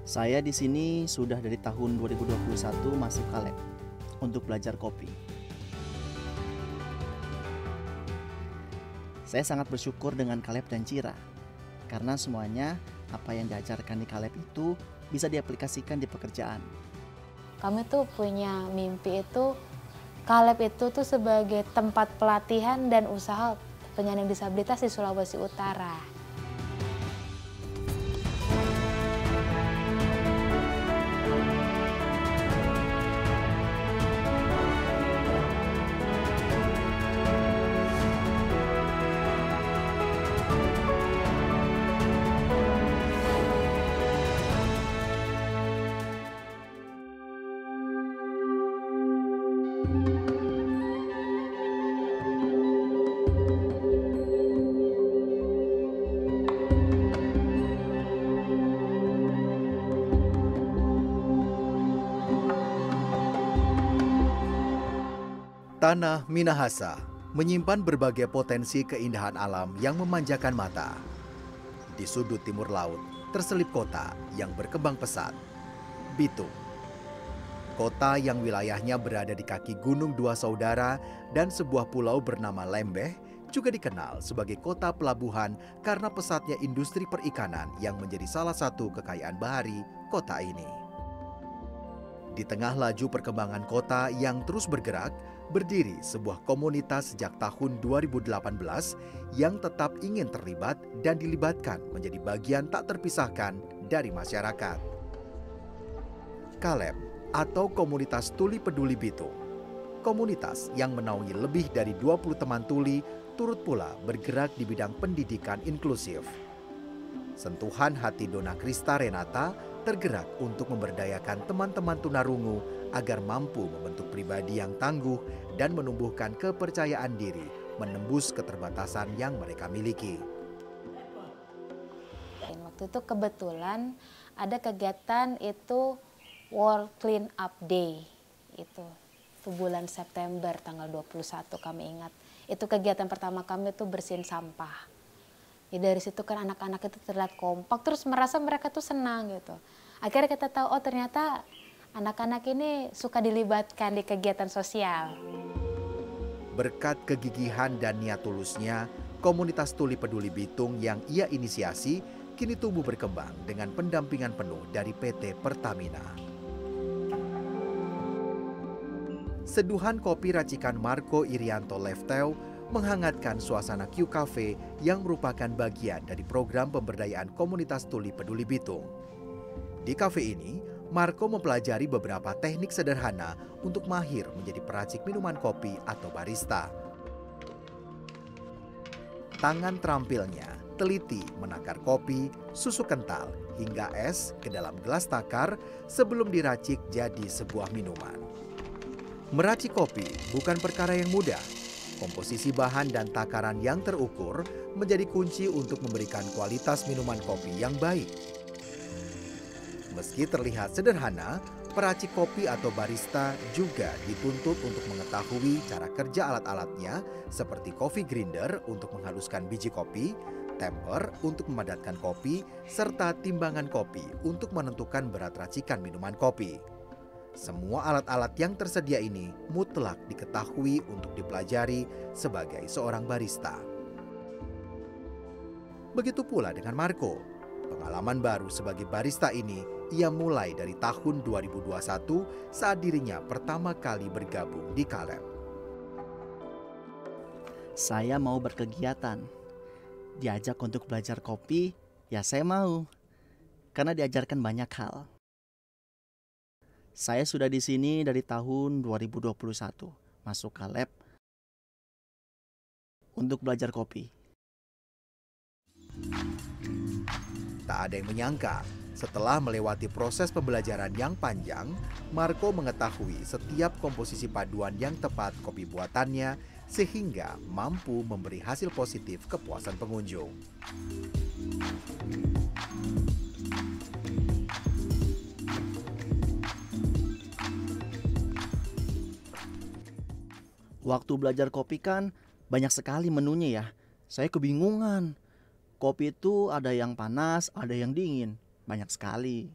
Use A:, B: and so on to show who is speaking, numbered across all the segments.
A: Saya di sini sudah dari tahun 2021 masuk Kaleb untuk belajar kopi. Saya sangat bersyukur dengan Kaleb dan Cira karena semuanya apa yang diajarkan di Kaleb itu bisa diaplikasikan di pekerjaan.
B: Kami tuh punya mimpi itu, Kaleb itu tuh sebagai tempat pelatihan dan usaha penyandang disabilitas di Sulawesi Utara.
C: Tanah Minahasa menyimpan berbagai potensi keindahan alam yang memanjakan mata. Di sudut timur laut terselip kota yang berkembang pesat, Bitung. Kota yang wilayahnya berada di kaki Gunung Dua Saudara dan sebuah pulau bernama Lembeh juga dikenal sebagai kota pelabuhan karena pesatnya industri perikanan yang menjadi salah satu kekayaan bahari kota ini. Di tengah laju perkembangan kota yang terus bergerak, berdiri sebuah komunitas sejak tahun 2018 yang tetap ingin terlibat dan dilibatkan menjadi bagian tak terpisahkan dari masyarakat. Kaleb atau Komunitas Tuli Peduli Bitung. Komunitas yang menaungi lebih dari 20 teman tuli turut pula bergerak di bidang pendidikan inklusif. Sentuhan hati Dona Krista Renata tergerak untuk memberdayakan teman-teman tunarungu agar mampu membentuk pribadi yang tangguh dan menumbuhkan kepercayaan diri menembus keterbatasan yang mereka miliki.
B: Waktu itu kebetulan ada kegiatan itu World Clean Up Day. Itu bulan September tanggal 21 kami ingat. Itu kegiatan pertama kami itu bersihin sampah. Ya dari situ kan anak-anak itu terlihat kompak, terus merasa mereka tuh senang gitu. Akhirnya kita tahu, oh ternyata anak-anak ini suka dilibatkan di kegiatan sosial.
C: Berkat kegigihan dan niat tulusnya, komunitas Tuli Peduli Bitung yang ia inisiasi kini tumbuh berkembang dengan pendampingan penuh dari PT Pertamina. Seduhan kopi racikan Marco Irianto Lefteu menghangatkan suasana Q Cafe yang merupakan bagian dari program pemberdayaan komunitas Tuli Peduli Bitung. Di kafe ini, Marco mempelajari beberapa teknik sederhana untuk mahir menjadi peracik minuman kopi atau barista. Tangan terampilnya teliti menakar kopi, susu kental, hingga es ke dalam gelas takar sebelum diracik jadi sebuah minuman. Meracik kopi bukan perkara yang mudah. Komposisi bahan dan takaran yang terukur menjadi kunci untuk memberikan kualitas minuman kopi yang baik. Meski terlihat sederhana, peracik kopi atau barista juga dituntut untuk mengetahui cara kerja alat-alatnya seperti coffee grinder untuk menghaluskan biji kopi, temper untuk memadatkan kopi, serta timbangan kopi untuk menentukan berat racikan minuman kopi. Semua alat-alat yang tersedia ini mutlak diketahui untuk dipelajari sebagai seorang barista. Begitu pula dengan Marco. Pengalaman baru sebagai barista ini ia mulai dari tahun 2021 saat dirinya pertama kali bergabung di Kaleb.
A: Saya mau berkegiatan. Diajak untuk belajar kopi, ya saya mau. Karena diajarkan banyak hal. Saya sudah di sini dari tahun 2021, masuk Kaleb untuk belajar kopi.
C: Tak ada yang menyangka, setelah melewati proses pembelajaran yang panjang, Marco mengetahui setiap komposisi paduan yang tepat kopi buatannya sehingga mampu memberi hasil positif kepuasan pengunjung.
A: Waktu belajar kopi kan banyak sekali menunya ya. Saya kebingungan. Kopi itu ada yang panas, ada yang dingin. Banyak sekali.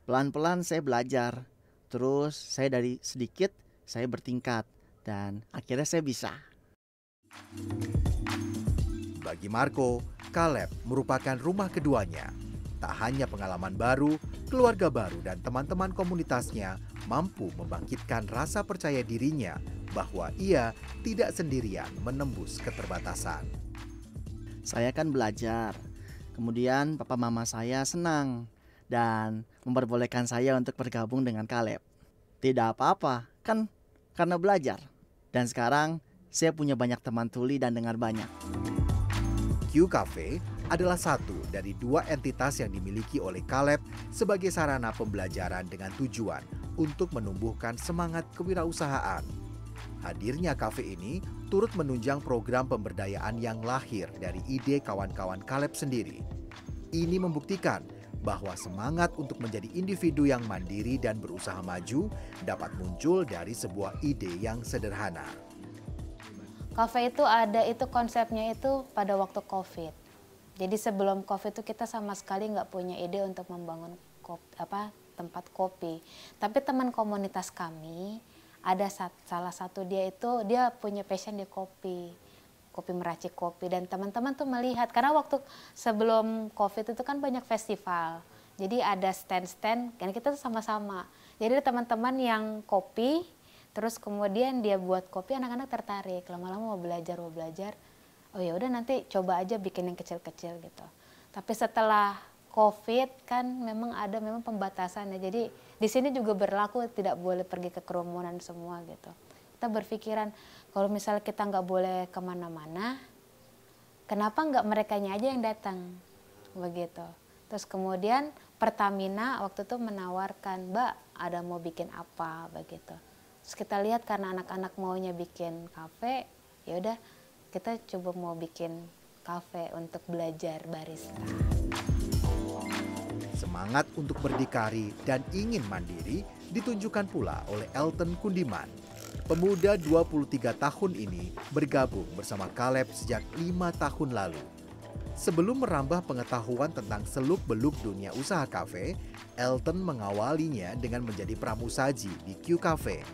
A: Pelan-pelan saya belajar. Terus saya dari sedikit saya bertingkat dan akhirnya saya bisa.
C: Bagi Marco, Caleb merupakan rumah keduanya. Tak hanya pengalaman baru, keluarga baru dan teman-teman komunitasnya mampu membangkitkan rasa percaya dirinya bahwa ia tidak sendirian menembus keterbatasan.
A: Saya kan belajar. Kemudian papa mama saya senang dan memperbolehkan saya untuk bergabung dengan Caleb. Tidak apa-apa, kan karena belajar. Dan sekarang saya punya banyak teman tuli dan dengar banyak.
C: Q Cafe adalah satu dari 2 entitas yang dimiliki oleh Caleb sebagai sarana pembelajaran dengan tujuan untuk menumbuhkan semangat kewirausahaan. Hadirnya kafe ini turut menunjang program pemberdayaan yang lahir dari ide kawan-kawan Caleb sendiri. Ini membuktikan bahwa semangat untuk menjadi individu yang mandiri dan berusaha maju dapat muncul dari sebuah ide yang sederhana.
B: Kafe itu ada itu konsepnya itu pada waktu COVID. Jadi sebelum COVID itu kita sama sekali nggak punya ide untuk membangun tempat kopi. Tapi teman komunitas kami ada salah satu dia punya passion di kopi meracik kopi, dan teman-teman tuh melihat karena waktu sebelum COVID itu kan banyak festival. Jadi ada stand-stand dan kita tuh sama-sama. Jadi teman-teman yang kopi, terus kemudian dia buat kopi, anak-anak tertarik, lama-lama mau belajar. Oh ya udah nanti coba aja bikin yang kecil-kecil gitu. Tapi setelah COVID kan memang pembatasannya. Jadi di sini juga berlaku tidak boleh pergi ke kerumunan semua gitu. Kita berpikiran kalau misalnya kita nggak boleh kemana-mana, kenapa nggak merekanya aja yang datang begitu. Terus kemudian Pertamina waktu itu menawarkan, Mbak ada mau bikin apa begitu. Terus kita lihat karena anak-anak maunya bikin kafe, ya udah kita coba mau bikin kafe untuk belajar barista.
C: Semangat untuk berdikari dan ingin mandiri ditunjukkan pula oleh Elton Kundiman. Pemuda 23 tahun ini bergabung bersama Caleb sejak 5 tahun lalu. Sebelum merambah pengetahuan tentang seluk-beluk dunia usaha kafe, Elton mengawalinya dengan menjadi pramusaji di Q Cafe.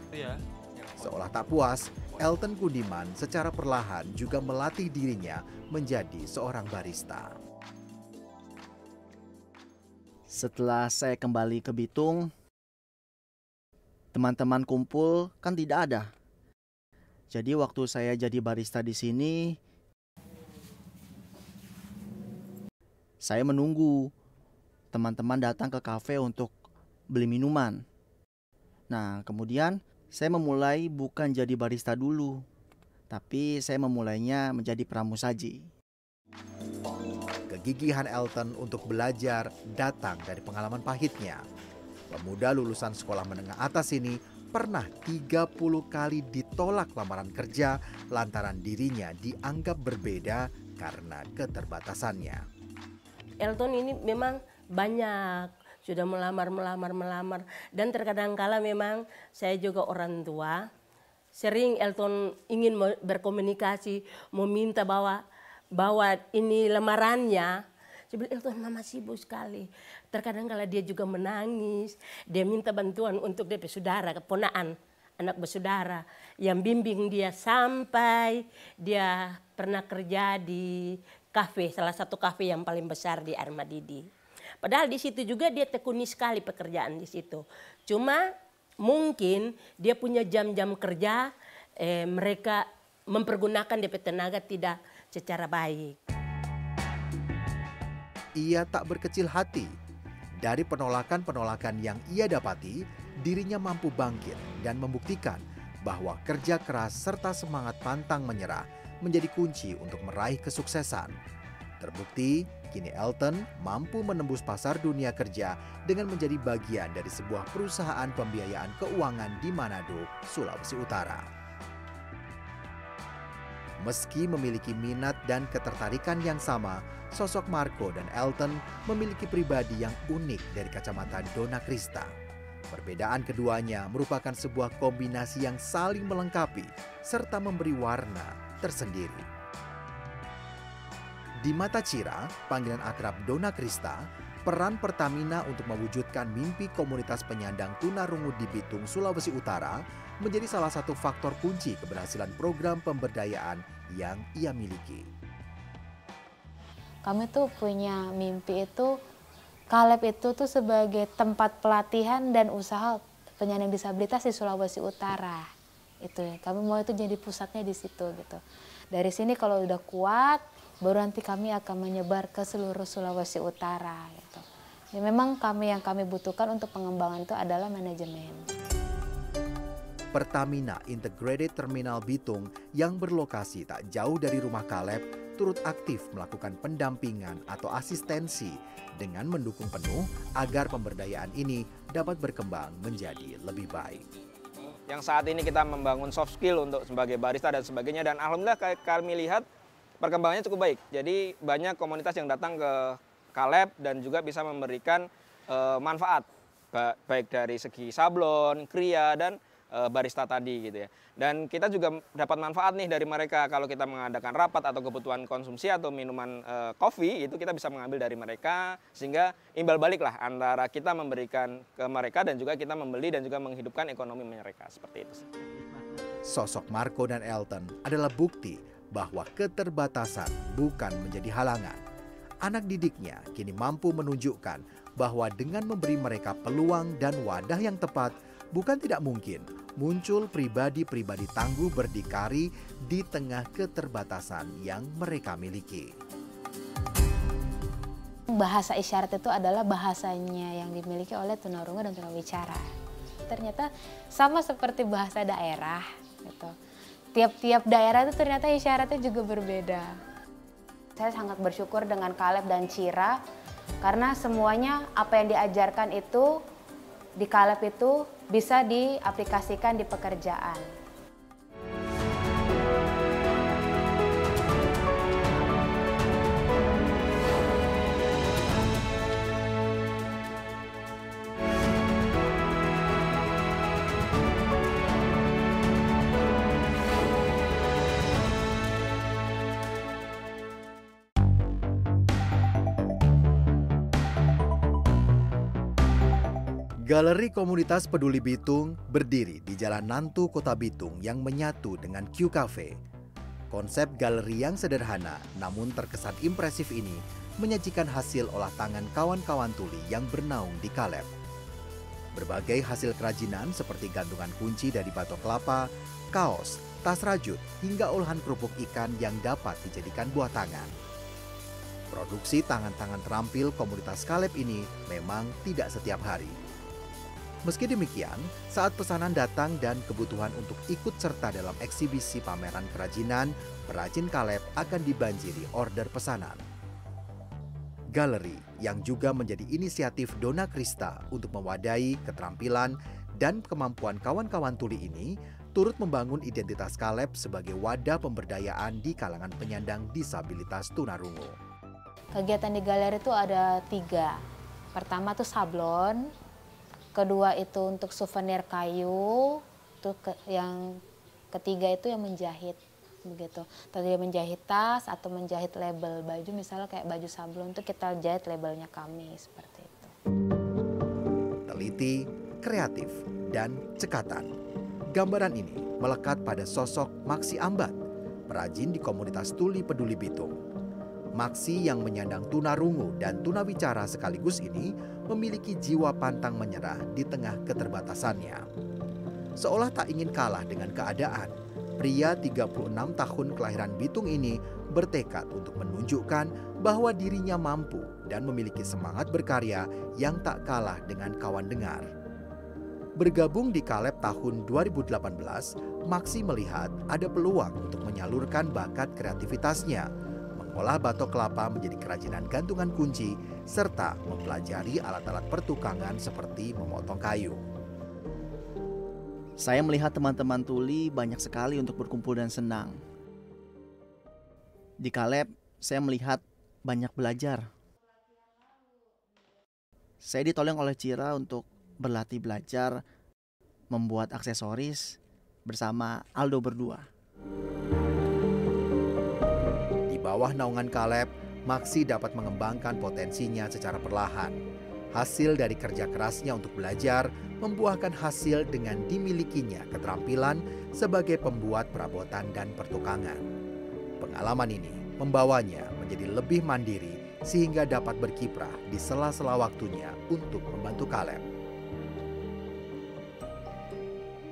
C: Seolah tak puas, Elton Kundiman secara perlahan juga melatih dirinya menjadi seorang barista.
A: Setelah saya kembali ke Bitung, teman-teman kumpul kan tidak ada. Jadi waktu saya jadi barista di sini, saya menunggu teman-teman datang ke kafe untuk beli minuman. Nah, kemudian saya memulai bukan jadi barista dulu, tapi saya memulainya menjadi pramusaji.
C: Kegigihan Elton untuk belajar datang dari pengalaman pahitnya. Pemuda lulusan sekolah menengah atas ini pernah 30 kali ditolak lamaran kerja lantaran dirinya dianggap berbeda karena keterbatasannya.
D: Elton ini memang banyak sudah melamar dan terkadang kala memang saya juga orang tua. Sering Elton ingin berkomunikasi, meminta bahwa ini lamarannya. Saya bilang, Elton mama sibuk sekali. Terkadang kala dia juga menangis, dia minta bantuan untuk dia saudara, keponaan, anak bersaudara yang bimbing dia sampai dia pernah kerja di kafe, salah satu kafe yang paling besar di Armadidi. Padahal di situ juga dia tekuni sekali pekerjaan di situ. Cuma mungkin dia punya jam-jam kerja, mereka mempergunakan DP tenaga tidak secara baik.
C: Ia tak berkecil hati. Dari penolakan-penolakan yang ia dapati, dirinya mampu bangkit dan membuktikan bahwa kerja keras serta semangat pantang menyerah menjadi kunci untuk meraih kesuksesan. Terbukti, kini Elton mampu menembus pasar dunia kerja dengan menjadi bagian dari sebuah perusahaan pembiayaan keuangan di Manado, Sulawesi Utara. Meski memiliki minat dan ketertarikan yang sama, sosok Marco dan Elton memiliki pribadi yang unik dari kacamata Donna Krista. Perbedaan keduanya merupakan sebuah kombinasi yang saling melengkapi serta memberi warna tersendiri. Di mata Cira, panggilan akrab Donna Krista, peran Pertamina untuk mewujudkan mimpi komunitas penyandang tunarungu di Bitung, Sulawesi Utara menjadi salah satu faktor kunci keberhasilan program pemberdayaan yang ia miliki.
B: Kami tuh punya mimpi itu, Kaleb itu tuh sebagai tempat pelatihan dan usaha penyandang disabilitas di Sulawesi Utara. Itu ya, kami mau itu jadi pusatnya di situ gitu. Dari sini kalau udah kuat, baru nanti kami akan menyebar ke seluruh Sulawesi Utara gitu. Ya, memang yang kami butuhkan untuk pengembangan itu adalah manajemen.
C: Pertamina Integrated Terminal Bitung yang berlokasi tak jauh dari rumah Kaleb turut aktif melakukan pendampingan atau asistensi dengan mendukung penuh agar pemberdayaan ini dapat berkembang menjadi lebih baik.
E: Yang saat ini kita membangun soft skill untuk sebagai barista dan sebagainya, dan alhamdulillah kami lihat perkembangannya cukup baik. Jadi banyak komunitas yang datang ke Kaleb dan juga bisa memberikan manfaat baik dari segi sablon, kria, dan barista tadi gitu ya. Dan kita juga dapat manfaat nih dari mereka kalau kita mengadakan rapat atau kebutuhan konsumsi atau minuman kopi, itu kita bisa mengambil dari mereka, sehingga imbal balik lah antara kita memberikan ke mereka dan juga kita membeli dan juga menghidupkan ekonomi mereka, seperti itu.
C: Sosok Marco dan Elton adalah bukti bahwa keterbatasan bukan menjadi halangan. Anak didiknya kini mampu menunjukkan bahwa dengan memberi mereka peluang dan wadah yang tepat, bukan tidak mungkin muncul pribadi-pribadi tangguh berdikari di tengah keterbatasan yang mereka miliki.
B: Bahasa isyarat itu adalah bahasanya yang dimiliki oleh tunarungu dan tunawicara. Ternyata sama seperti bahasa daerah gitu. Tiap-tiap daerah itu ternyata isyaratnya juga berbeda. Saya sangat bersyukur dengan Kaleb dan Cira karena semuanya apa yang diajarkan itu di Kaleb itu bisa diaplikasikan di pekerjaan.
C: Galeri Komunitas Peduli Bitung berdiri di Jalan Nantu, Kota Bitung yang menyatu dengan Q Cafe. Konsep galeri yang sederhana namun terkesan impresif ini menyajikan hasil olah tangan kawan-kawan tuli yang bernaung di Kaleb. Berbagai hasil kerajinan seperti gantungan kunci dari batok kelapa, kaos, tas rajut, hingga olahan kerupuk ikan yang dapat dijadikan buah tangan. Produksi tangan-tangan terampil komunitas Kaleb ini memang tidak setiap hari. Meski demikian, saat pesanan datang dan kebutuhan untuk ikut serta dalam eksibisi pameran kerajinan, perajin Kaleb akan dibanjiri order pesanan. Galeri yang juga menjadi inisiatif Dona Krista untuk mewadahi keterampilan dan kemampuan kawan-kawan tuli ini turut membangun identitas Kaleb sebagai wadah pemberdayaan di kalangan penyandang disabilitas tunarungu.
B: Kegiatan di galeri itu ada 3. Pertama tuh sablon. Kedua itu untuk souvenir kayu, yang ketiga itu yang menjahit begitu. Tadi menjahit tas atau menjahit label baju, misalnya kayak baju sablon itu kita jahit labelnya kami seperti itu.
C: Teliti, kreatif, dan cekatan. Gambaran ini melekat pada sosok Maksi Ambat, perajin di komunitas Tuli Peduli Bitung. Maksi yang menyandang tunarungu dan tunawicara sekaligus ini memiliki jiwa pantang menyerah di tengah keterbatasannya. Seolah tak ingin kalah dengan keadaan, pria 36 tahun kelahiran Bitung ini bertekad untuk menunjukkan bahwa dirinya mampu dan memiliki semangat berkarya yang tak kalah dengan kawan dengar. Bergabung di Kaleb tahun 2018, Maksi melihat ada peluang untuk menyalurkan bakat kreativitasnya, mengolah batok kelapa menjadi kerajinan gantungan kunci, serta mempelajari alat-alat pertukangan seperti memotong kayu.
A: Saya melihat teman-teman tuli banyak sekali untuk berkumpul dan senang. Di Kaleb, saya melihat banyak belajar. Saya ditolong oleh Cira untuk berlatih belajar membuat aksesoris bersama Aldo berdua.
C: Di bawah naungan Kaleb, Maksi dapat mengembangkan potensinya secara perlahan. Hasil dari kerja kerasnya untuk belajar membuahkan hasil dengan dimilikinya keterampilan sebagai pembuat perabotan dan pertukangan. Pengalaman ini membawanya menjadi lebih mandiri sehingga dapat berkiprah di sela-sela waktunya untuk membantu Caleb.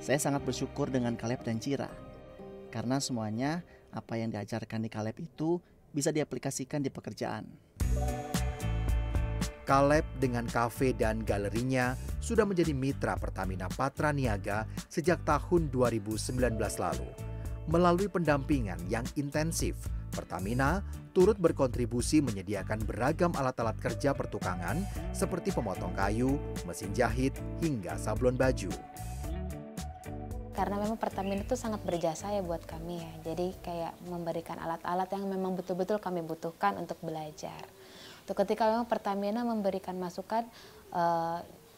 A: Saya sangat bersyukur dengan Caleb dan Cira, karena semuanya apa yang diajarkan di Caleb itu bisa diaplikasikan di pekerjaan.
C: Caleb dengan kafe dan galerinya sudah menjadi mitra Pertamina Patra Niaga sejak tahun 2019 lalu. Melalui pendampingan yang intensif, Pertamina turut berkontribusi menyediakan beragam alat-alat kerja pertukangan seperti pemotong kayu, mesin jahit, hingga sablon baju.
B: Karena memang Pertamina itu sangat berjasa ya buat kami ya. Jadi kayak memberikan alat-alat yang memang betul-betul kami butuhkan untuk belajar. Untuk ketika memang Pertamina memberikan masukan,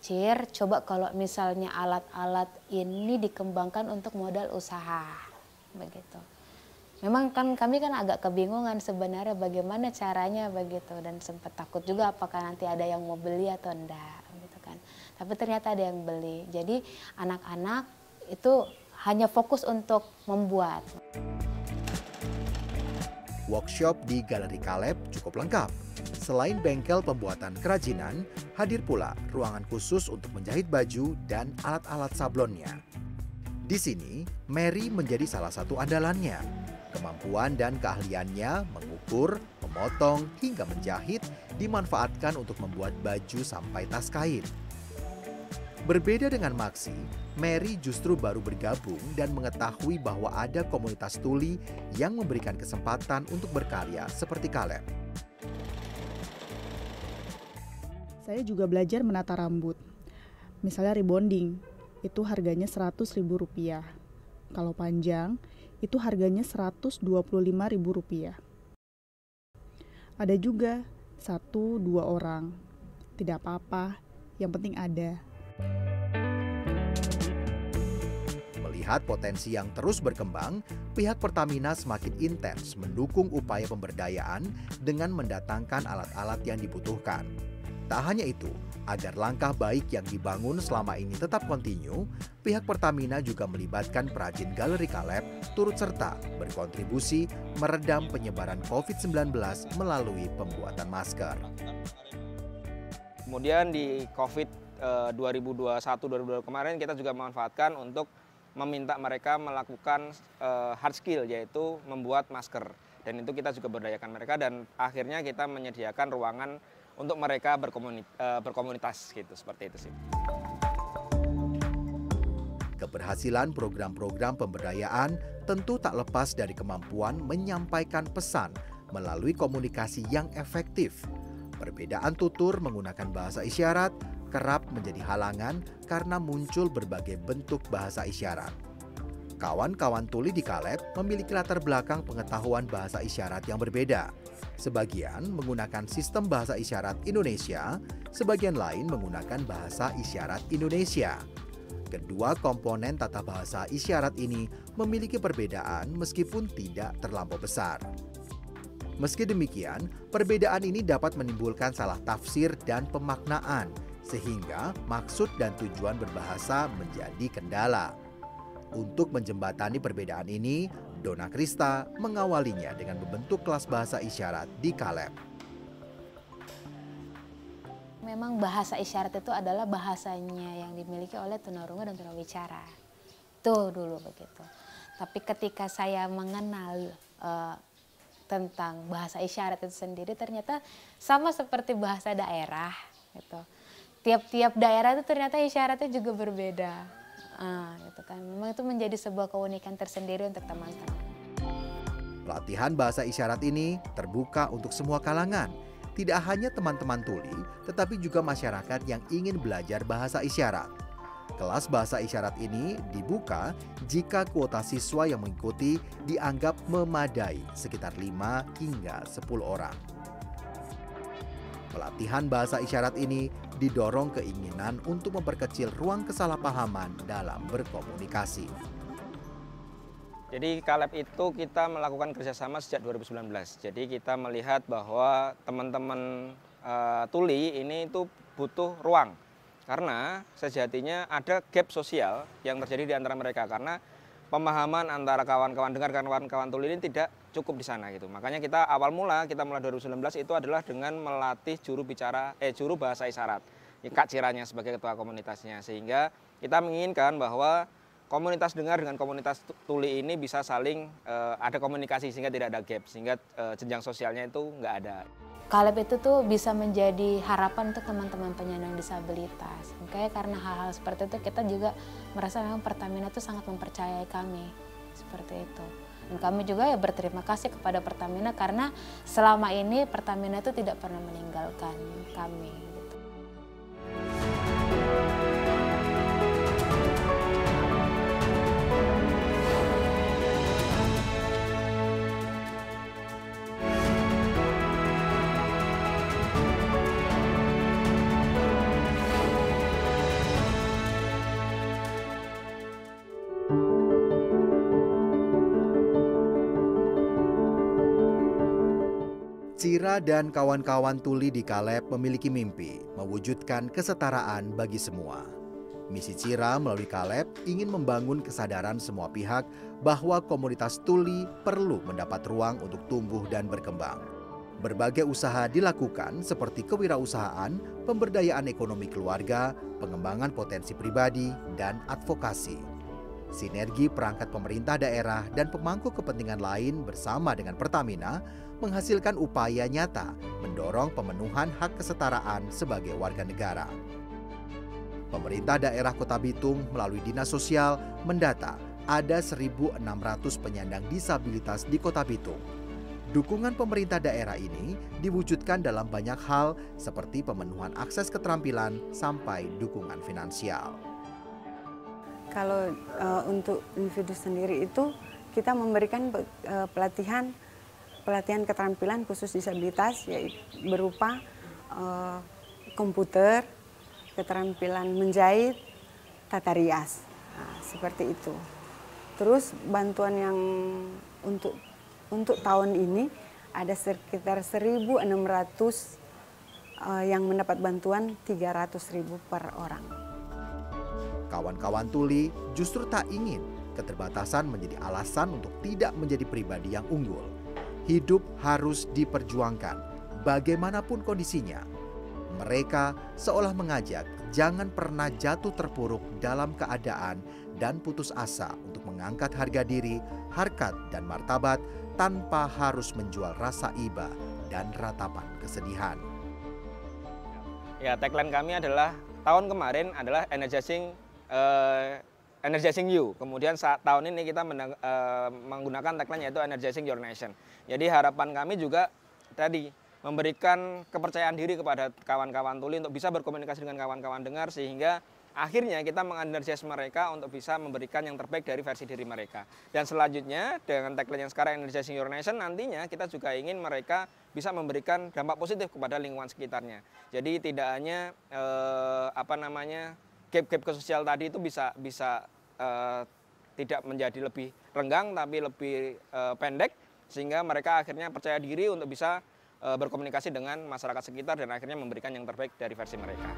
B: Cir, coba kalau misalnya alat-alat ini dikembangkan untuk modal usaha, begitu. Memang kan kami kan agak kebingungan sebenarnya bagaimana caranya begitu, dan sempat takut juga apakah nanti ada yang mau beli atau enggak, gitu kan. Tapi ternyata ada yang beli. Jadi anak-anak itu hanya fokus untuk membuat.
C: Workshop di Galeri Caleb cukup lengkap. Selain bengkel pembuatan kerajinan, hadir pula ruangan khusus untuk menjahit baju dan alat-alat sablonnya. Di sini, Mary menjadi salah satu andalannya. Kemampuan dan keahliannya mengukur, memotong, hingga menjahit dimanfaatkan untuk membuat baju sampai tas kain. Berbeda dengan Maksi, Mary justru baru bergabung dan mengetahui bahwa ada komunitas tuli yang memberikan kesempatan untuk berkarya seperti Caleb.
F: Saya juga belajar menata rambut. Misalnya rebonding, itu harganya Rp100.000. Kalau panjang, itu harganya Rp125.000. Ada juga 1-2 orang. Tidak apa-apa, yang penting ada.
C: Melihat potensi yang terus berkembang, pihak Pertamina semakin intens mendukung upaya pemberdayaan dengan mendatangkan alat-alat yang dibutuhkan. Tak hanya itu, agar langkah baik yang dibangun selama ini tetap kontinu, pihak Pertamina juga melibatkan perajin Galeri Caleb turut serta berkontribusi meredam penyebaran COVID-19 melalui pembuatan masker.
E: Kemudian di COVID 2021-2022 kemarin kita juga memanfaatkan untuk meminta mereka melakukan hard skill, yaitu membuat masker. Dan itu kita juga berdayakan mereka, dan akhirnya kita menyediakan ruangan untuk mereka berkomunitas gitu, seperti itu sih.
C: Keberhasilan program-program pemberdayaan tentu tak lepas dari kemampuan menyampaikan pesan melalui komunikasi yang efektif. Perbedaan tutur menggunakan bahasa isyarat kerap menjadi halangan karena muncul berbagai bentuk bahasa isyarat. Kawan-kawan tuli di Caleb memiliki latar belakang pengetahuan bahasa isyarat yang berbeda. Sebagian menggunakan sistem bahasa isyarat Indonesia, sebagian lain menggunakan bahasa isyarat Indonesia. Kedua komponen tata bahasa isyarat ini memiliki perbedaan meskipun tidak terlampau besar. Meski demikian, perbedaan ini dapat menimbulkan salah tafsir dan pemaknaan, sehingga maksud dan tujuan berbahasa menjadi kendala. Untuk menjembatani perbedaan ini, Donna Krista mengawalinya dengan membentuk kelas bahasa isyarat di Caleb.
B: Memang bahasa isyarat itu adalah bahasanya yang dimiliki oleh tunarungu dan tunawicara. Itu dulu begitu. Tapi ketika saya mengenal tentang bahasa isyarat itu sendiri, ternyata sama seperti bahasa daerah gitu. Tiap-tiap daerah itu ternyata isyaratnya juga berbeda. Gitu kan. Memang itu menjadi sebuah keunikan tersendiri untuk teman-teman.
C: Pelatihan bahasa isyarat ini terbuka untuk semua kalangan. Tidak hanya teman-teman tuli, tetapi juga masyarakat yang ingin belajar bahasa isyarat. Kelas bahasa isyarat ini dibuka jika kuota siswa yang mengikuti dianggap memadai, sekitar 5 hingga 10 orang. Pelatihan bahasa isyarat ini didorong keinginan untuk memperkecil ruang kesalahpahaman dalam berkomunikasi.
E: Jadi Kaleb itu kita melakukan kerjasama sejak 2019. Jadi kita melihat bahwa teman-teman tuli ini itu butuh ruang. Karena sejatinya ada gap sosial yang terjadi di antara mereka. Karena pemahaman antara kawan-kawan dengar kawan-kawan tuli ini tidak cukup di sana gitu. Makanya kita mulai 2019 itu adalah dengan melatih juru bahasa isyarat. Kak Ciranya sebagai ketua komunitasnya. Sehingga kita menginginkan bahwa komunitas dengar dengan komunitas tuli ini bisa saling ada komunikasi sehingga tidak ada gap, sehingga jenjang sosialnya itu nggak ada.
B: Kaleb itu tuh bisa menjadi harapan untuk teman-teman penyandang disabilitas. Makanya karena hal-hal seperti itu kita juga merasa memang Pertamina itu sangat mempercayai kami seperti itu. Dan kami juga ya berterima kasih kepada Pertamina karena selama ini Pertamina itu tidak pernah meninggalkan kami.
C: Cira dan kawan-kawan tuli di Kaleb memiliki mimpi mewujudkan kesetaraan bagi semua. Misi Cira melalui Kaleb ingin membangun kesadaran semua pihak bahwa komunitas tuli perlu mendapat ruang untuk tumbuh dan berkembang. Berbagai usaha dilakukan seperti kewirausahaan, pemberdayaan ekonomi keluarga, pengembangan potensi pribadi, dan advokasi. Sinergi perangkat pemerintah daerah dan pemangku kepentingan lain bersama dengan Pertamina menghasilkan upaya nyata mendorong pemenuhan hak kesetaraan sebagai warga negara. Pemerintah daerah Kota Bitung melalui Dinas Sosial mendata ada 1.600 penyandang disabilitas di Kota Bitung. Dukungan pemerintah daerah ini diwujudkan dalam banyak hal seperti pemenuhan akses keterampilan sampai dukungan finansial.
G: Kalau untuk individu sendiri itu kita memberikan pelatihan keterampilan khusus disabilitas yaitu berupa komputer, keterampilan menjahit, tata rias, seperti itu. Terus bantuan yang untuk tahun ini ada sekitar 1.600 yang mendapat bantuan 300.000 per orang.
C: Kawan-kawan tuli justru tak ingin keterbatasan menjadi alasan untuk tidak menjadi pribadi yang unggul. Hidup harus diperjuangkan, bagaimanapun kondisinya. Mereka seolah mengajak jangan pernah jatuh terpuruk dalam keadaan dan putus asa untuk mengangkat harga diri, harkat dan martabat tanpa harus menjual rasa iba dan ratapan kesedihan.
E: Ya, tagline kami adalah tahun kemarin adalah energizing you. Kemudian tahun ini kita menggunakan tagline yaitu energizing your nation. Jadi harapan kami juga tadi memberikan kepercayaan diri kepada kawan-kawan tuli untuk bisa berkomunikasi dengan kawan-kawan dengar sehingga akhirnya kita mengenergis mereka untuk bisa memberikan yang terbaik dari versi diri mereka. Dan selanjutnya dengan tagline yang sekarang energizing your nation, nantinya kita juga ingin mereka bisa memberikan dampak positif kepada lingkungan sekitarnya. Jadi tidak hanya gap-gap sosial tadi itu bisa tidak menjadi lebih renggang tapi lebih pendek sehingga mereka akhirnya percaya diri untuk bisa berkomunikasi dengan masyarakat sekitar dan akhirnya memberikan yang terbaik dari versi mereka.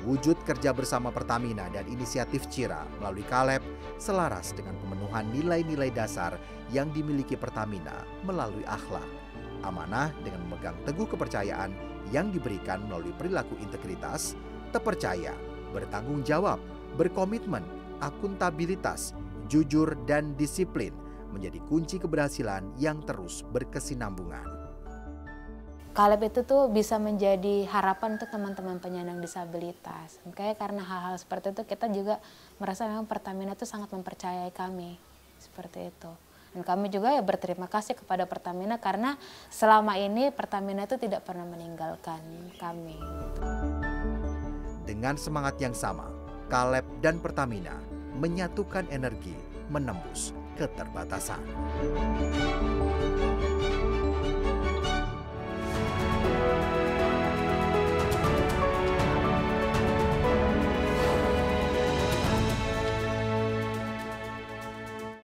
C: Wujud kerja bersama Pertamina dan inisiatif Cira melalui Kaleb selaras dengan pemenuhan nilai-nilai dasar yang dimiliki Pertamina melalui akhlak. Amanah dengan memegang teguh kepercayaan yang diberikan melalui perilaku integritas, terpercaya, bertanggung jawab, berkomitmen, akuntabilitas, jujur dan disiplin menjadi kunci keberhasilan yang terus berkesinambungan.
B: Kaleb itu tuh bisa menjadi harapan untuk teman-teman penyandang disabilitas. Makanya karena hal-hal seperti itu kita juga merasa memang Pertamina itu sangat mempercayai kami seperti itu. Dan kami juga ya berterima kasih kepada Pertamina karena selama ini Pertamina itu tidak pernah meninggalkan kami.
C: Dengan semangat yang sama, Kaleb dan Pertamina menyatukan energi menembus keterbatasan.